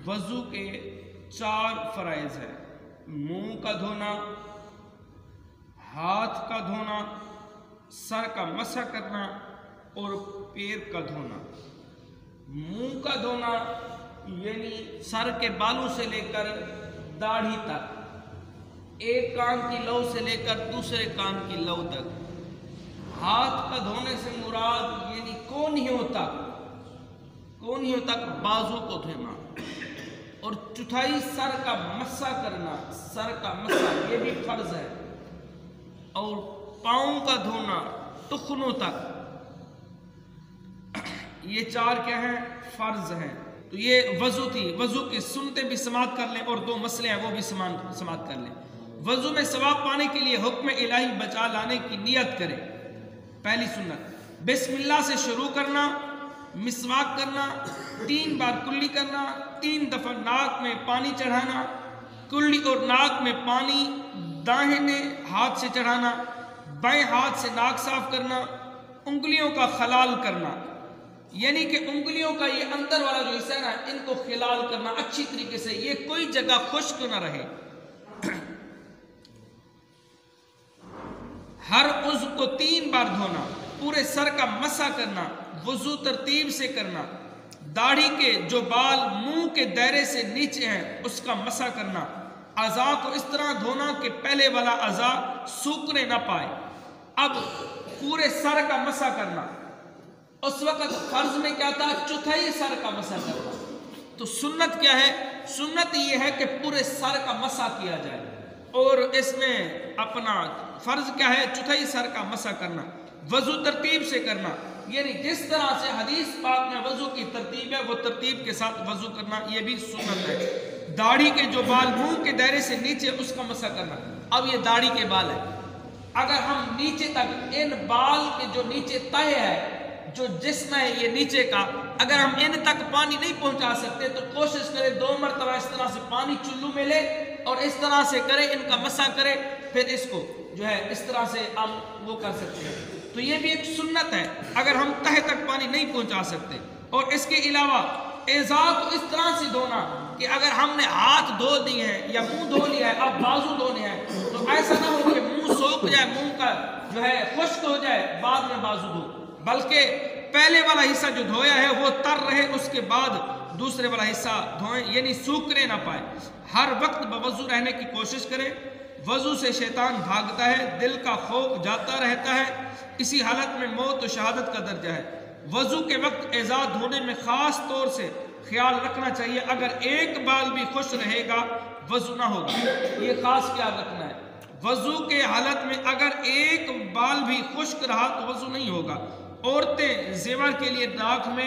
وضو کے 4 فرائض ہیں: منہ کا دھونا، ہاتھ کا دھونا، سر کا مسح کرنا اور پیر کا دھونا۔ منہ کا دھونا یعنی سر کے بالوں سے لے کر داڑھی تک، ایک کان کی لو سے لے کر دوسرے کان کی لو تک۔ ہاتھ کا دھونے سے مراد یعنی کونیوں تک بازو کو دھونا، اور چوتھائی سر کا مسح کرنا، سر کا مسح یہ بھی فرض ہے، اور پاؤں کا دھونا ٹخنوں تک۔ یہ 4 کیا ہیں؟ فرض ہیں۔ تو یہ وضو تھی۔ وضو کی سنتیں بھی سماعت کر لیں، اور 2 مسئلے ہیں وہ بھی سماعت کر لیں۔ وضو میں ثواب پانے کے لیے حکم الہی بچا لانے کی نیت کرے۔ پہلی سنت، بسم اللہ سے شروع کرنا، مسواک کرنا، 3 بار کلی کرنا، 3 دفعہ ناک میں پانی چڑھانا، کلی اور ناک میں پانی داہنے ہاتھ سے چڑھانا، بائیں ہاتھ سے ناک صاف کرنا، انگلیوں کا خلال کرنا، یعنی کہ انگلیوں کا یہ اندر والا جو حصہ ہے نا، ان کو خلال کرنا اچھی طریقے سے، یہ کوئی جگہ خشک نہ رہے۔ ہر عضو کو 3 بار دھونا، پورے سر کا مسح کرنا، وضو ترتیب سے کرنا، داڑھی کے جو بال منہ کے دائرے سے نیچے ہیں اس کا مسح کرنا، اعضاء کو اس طرح دھونا کہ پہلے والا اعضاء سوکھنے نہ پائے۔ اب پورے سر کا مسح کرنا، اس وقت فرض میں کیا تھا؟ چوتھائی سر کا مسح کرنا۔ تو سنت کیا ہے؟ سنت یہ ہے کہ پورے سر کا مسح کیا جائے، اور اس میں اپنا فرض کیا ہے؟ چوتھائی سر کا مسح کرنا، وضو ترتیب سے کرنا، یعنی جس طرح سے حدیث پاک میں وضو کی ترتیب ہے وہ ترتیب کے ساتھ وضو کرنا، یہ بھی سنت ہے۔ داڑھی کے جو بال منہ کے دائرے سے نیچے اس کا مسح کرنا۔ اب یہ داڑھی کے بال ہے، اگر ہم نیچے تک ان بال کے جو نیچے تہ ہے، جو جسم ہے یہ نیچے کا، اگر ہم ان تک پانی نہیں پہنچا سکتے تو کوشش کرے 2 مرتبہ اس طرح سے پانی چلو میں لے اور اس طرح سے کرے، ان کا مسح کرے، پھر اس کو جو ہے اس طرح سے ہم وہ کر سکتے ہیں۔ تو یہ بھی ایک سنت ہے اگر ہم تہ تک پانی نہیں پہنچا سکتے۔ اور اس کے علاوہ اعضاء کو اس طرح سے دھونا کہ اگر ہم نے ہاتھ دھو دیے ہیں یا منہ دھو لیا ہے، اب بازو دھونے ہیں، تو ایسا نہ ہو کہ منہ سوکھ جائے، منہ کا جو ہے خشک ہو جائے، بعد میں بازو دھو، بلکہ پہلے والا حصہ جو دھویا ہے وہ تر رہے، اس کے بعد دوسرے والا حصہ دھوئیں، یعنی سوکھنے نہ پائے۔ ہر وقت بوضو رہنے کی کوشش کریں۔ وضو سے شیطان بھاگتا ہے، دل کا خوف جاتا رہتا ہے، اسی حالت میں موت و شہادت کا درجہ ہے۔ وضو کے وقت اعضاء دھونے میں خاص طور سے خیال رکھنا چاہیے، اگر ایک بال بھی خشک رہے گا وضو نہ ہوگا، یہ خاص خیال رکھنا ہے۔ وضو کے حالت میں اگر ایک بال بھی خشک رہا تو وضو نہیں ہوگا۔ عورتیں زیور کے لیے ناک میں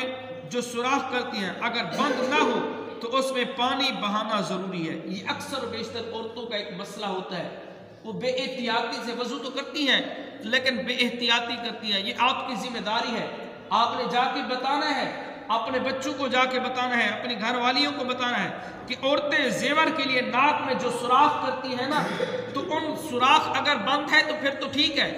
جو سوراخ کرتی ہیں، اگر بند نہ ہو تو اس میں پانی بہانا ضروری ہے۔ یہ اکثر و بیشتر عورتوں کا ایک مسئلہ ہوتا ہے، وہ بے احتیاطی سے وضو تو کرتی ہیں لیکن بے احتیاطی کرتی ہیں۔ یہ آپ کی ذمہ داری ہے، آپ نے جا کے بتانا ہے، اپنے بچوں کو جا کے بتانا ہے، اپنی گھر والیوں کو بتانا ہے کہ عورتیں زیور کے لیے ناک میں جو سوراخ کرتی ہیں نا، تو ان سوراخ اگر بند ہے تو پھر تو ٹھیک ہے،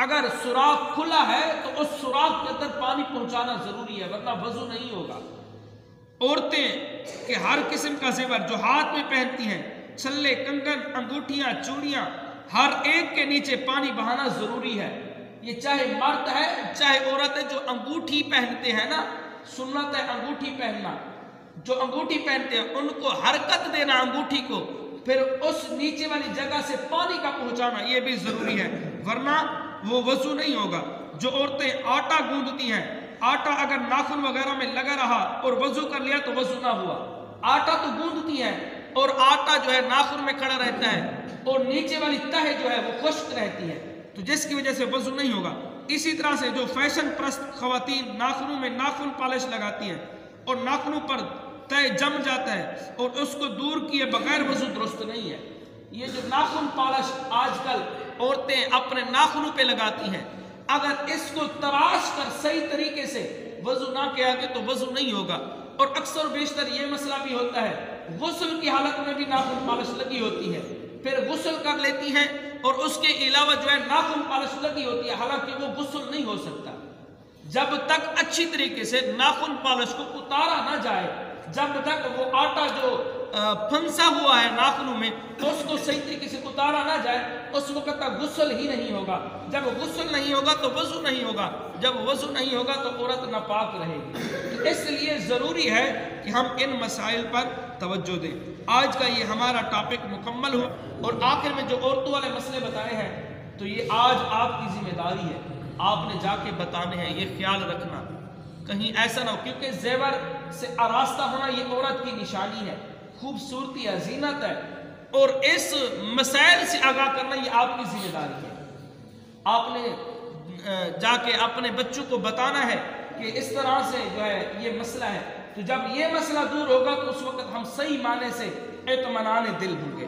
اگر سوراخ کھلا ہے تو اس سوراخ کے اندر پانی پہنچانا ضروری ہے، ورنہ وضو نہیں ہوگا۔ عورتیں کہ ہر قسم کا زیور جو ہاتھ میں پہنتی ہیں، چھلے، کنگن، انگوٹھیاں، چوڑیاں، ہر ایک کے نیچے پانی بہانا ضروری ہے۔ یہ چاہے مرد ہے چاہے عورت ہے، جو انگوٹھی پہنتے ہیں نا، سنت ہے انگوٹھی پہننا، جو انگوٹھی پہنتے ہیں ان کو حرکت دینا، انگوٹھی کو پھر اس نیچے والی جگہ سے پانی کا پہنچانا، یہ بھی ضروری ہے، ورنہ وہ وضو نہیں ہوگا۔ جو عورتیں آٹا گوندتی ہیں، آٹا اگر ناخن وغیرہ میں لگا رہا اور وضو کر لیا تو وضو نہ ہوا۔ آٹا تو گوندتی ہیں اور آٹا جو ہے ناخن میں کھڑا رہتا ہے اور نیچے والی تہ جو ہے وہ خشک رہتی ہے، تو جس کی وجہ سے وضو نہیں ہوگا۔ اسی طرح سے جو فیشن پرست خواتین ناخنوں میں ناخن پالش لگاتی ہیں اور ناخنوں پر تہ جم جاتا ہے اور اس کو دور کیے بغیر وضو درست نہیں ہے۔ یہ جو ناخن پالش آج کل عورتیں اپنے ناخنوں پہ لگاتی ہیں، اگر اس کو تراش کر صحیح طریقے سے وضو نہ کیا گیا تو وضو نہیں ہوگا۔ اور اکثر بیشتر یہ مسئلہ بھی ہوتا ہے، غسل کی حالت میں بھی ناخن پالش لگی ہوتی ہے، پھر غسل کر لیتی ہیں اور اس کے علاوہ جو ہے ناخن پالش لگی ہوتی ہے، حالانکہ وہ غسل نہیں ہو سکتا۔ جب تک اچھی طریقے سے ناخن پالش کو اتارا نہ جائے، جب تک وہ آٹا جو پھنسا ہوا ہے ناخنوں میں اس کو صحیح طریقے سے اتارا نہ جائے اس وقت تک غسل ہی نہیں ہوگا. جب غسل نہیں ہوگا تو وضو نہیں ہوگا, جب وضو نہیں ہوگا تو عورت ناپاک رہے گی. تو اس لیے ضروری ہے کہ ہم ان مسائل پر توجہ دیں. آج کا یہ ہمارا ٹاپک مکمل ہو, اور آخر میں جو عورتوں والے مسئلے بتائے ہیں تو یہ آج آپ کی ذمہ داری ہے, آپ نے جا کے بتانے ہیں. یہ خیال رکھنا کہیں ایسا نہ ہو, کیونکہ زیور سے آراستہ ہونا یہ عورت کی نشانی ہے, خوبصورتی ہے, زینت ہے, اور اس مسائل سے آگاہ کرنا یہ آپ کی ذمہ داری ہے. آپ نے جا کے اپنے بچوں کو بتانا ہے کہ اس طرح سے جو ہے یہ مسئلہ ہے. تو جب یہ مسئلہ دور ہوگا تو اس وقت ہم صحیح معنی سے اطمینان دل ہوں گے.